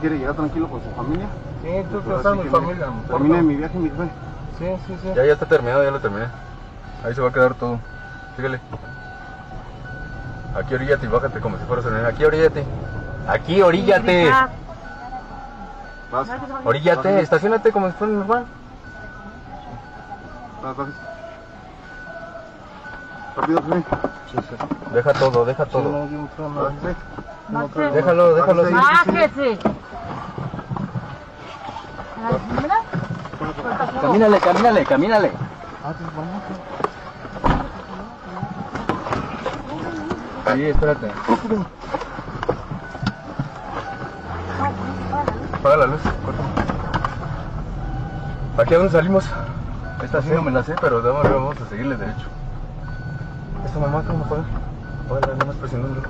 quiere llegar tranquilo con su familia. Sí, tú Pues estás ahora mi sí que familia. terminé mi viaje, mi jefe. Sí, sí, sí. Ya está terminado, ya lo terminé. Ahí se va a quedar todo. Síguele. Aquí oríllate y bájate como si fueras a... Aquí oríllate. Aquí oríllate. Vas. Oríllate, estacionate como si fuera normal. Vas. Rápido, jefe. Sí, sí. Deja todo, deja todo. No, yo no traigo nada. Vas, jefe. No traigo Déjalo, déjalo así. ¡Bájese! Camínale, camínale, camínale. Sí, espérate. Apaga la luz. ¿Aquí a dónde salimos? Esta sí no me la sé, pero vamos a seguirle derecho. ¿Esta mamá cómo fue? Ahora nada más presionando. El